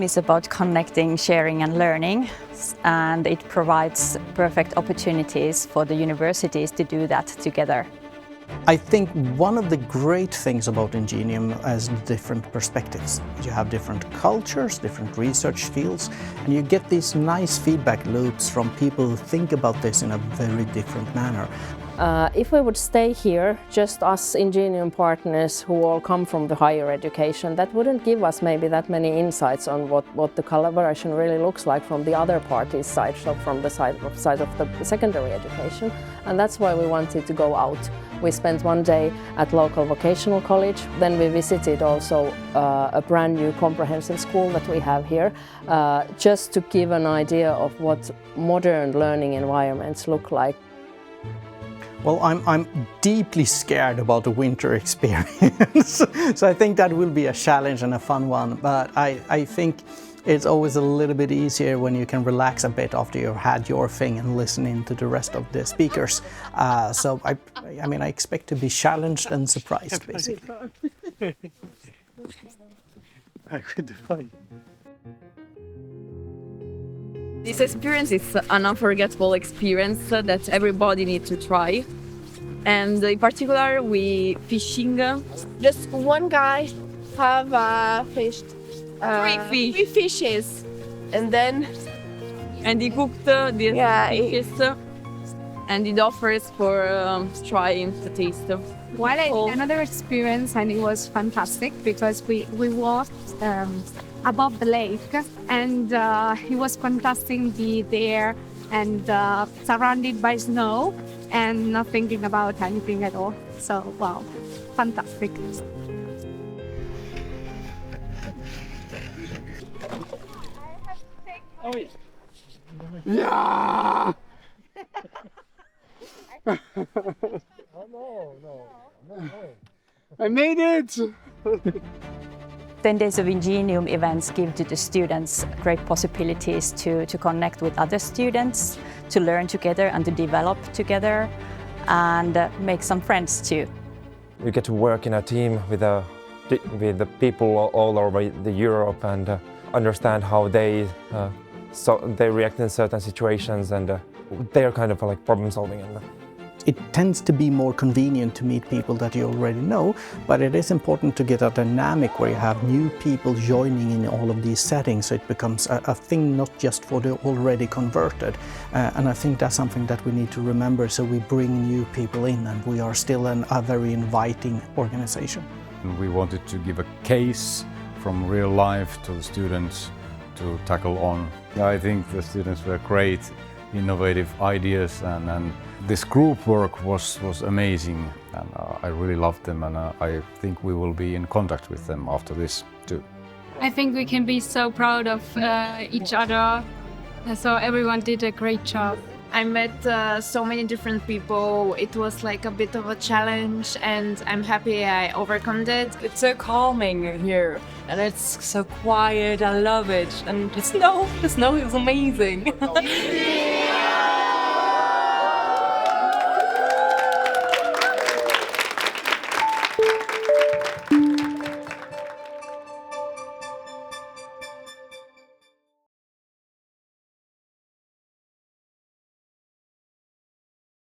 INGENIUM is about connecting, sharing and learning, and it provides perfect opportunities for the universities to do that together. I think one of the great things about INGENIUM is different perspectives. You have different cultures, different research fields, and you get these nice feedback loops from people who think about this in a very different manner. If we would stay here, just us INGENIUM partners who all come from the higher education, that wouldn't give us maybe that many insights on what the collaboration really looks like from the other parties' side, so from the side of the secondary education. And that's why we wanted to go out. We spent one day at local vocational college, then we visited also a brand new comprehensive school that we have here, just to give an idea of what modern learning environments look like. Well, I'm deeply scared about the winter experience, so I think that will be a challenge and a fun one, but I think it's always a little bit easier when you can relax a bit after you've had your thing and listen in to the rest of the speakers. So I mean, I expect to be challenged and surprised, basically. This experience is an unforgettable experience that everybody needs to try. And in particular, we fishing. Just one guy have fished three fishes, and he cooked these fishes, and it offers for trying the taste. Well, I did another experience, and it was fantastic because we walked above the lake, and it was fantastic to be there and surrounded by snow and not thinking about anything at all. So, wow, fantastic. Yeah! I made it! 10 Days of INGENIUM events give to the students great possibilities to connect with other students, to learn together and to develop together, and make some friends too. You get to work in a team with the people all over Europe and understand how they react in certain situations, and they're kind of like problem solving. It tends to be more convenient to meet people that you already know, but it is important to get a dynamic where you have new people joining in all of these settings, so it becomes a thing not just for the already converted. And I think that's something that we need to remember, so we bring new people in, and we are still a very inviting organization. We wanted to give a case from real life to the students to tackle on. I think the students were great, innovative ideas, and this group work was amazing, and I really loved them, and I think we will be in contact with them after this too. I think we can be so proud of each other, so everyone did a great job. I met so many different people. It was like a bit of a challenge, and I'm happy I overcome it. It's so calming here, and it's so quiet. I love it, and the snow is amazing.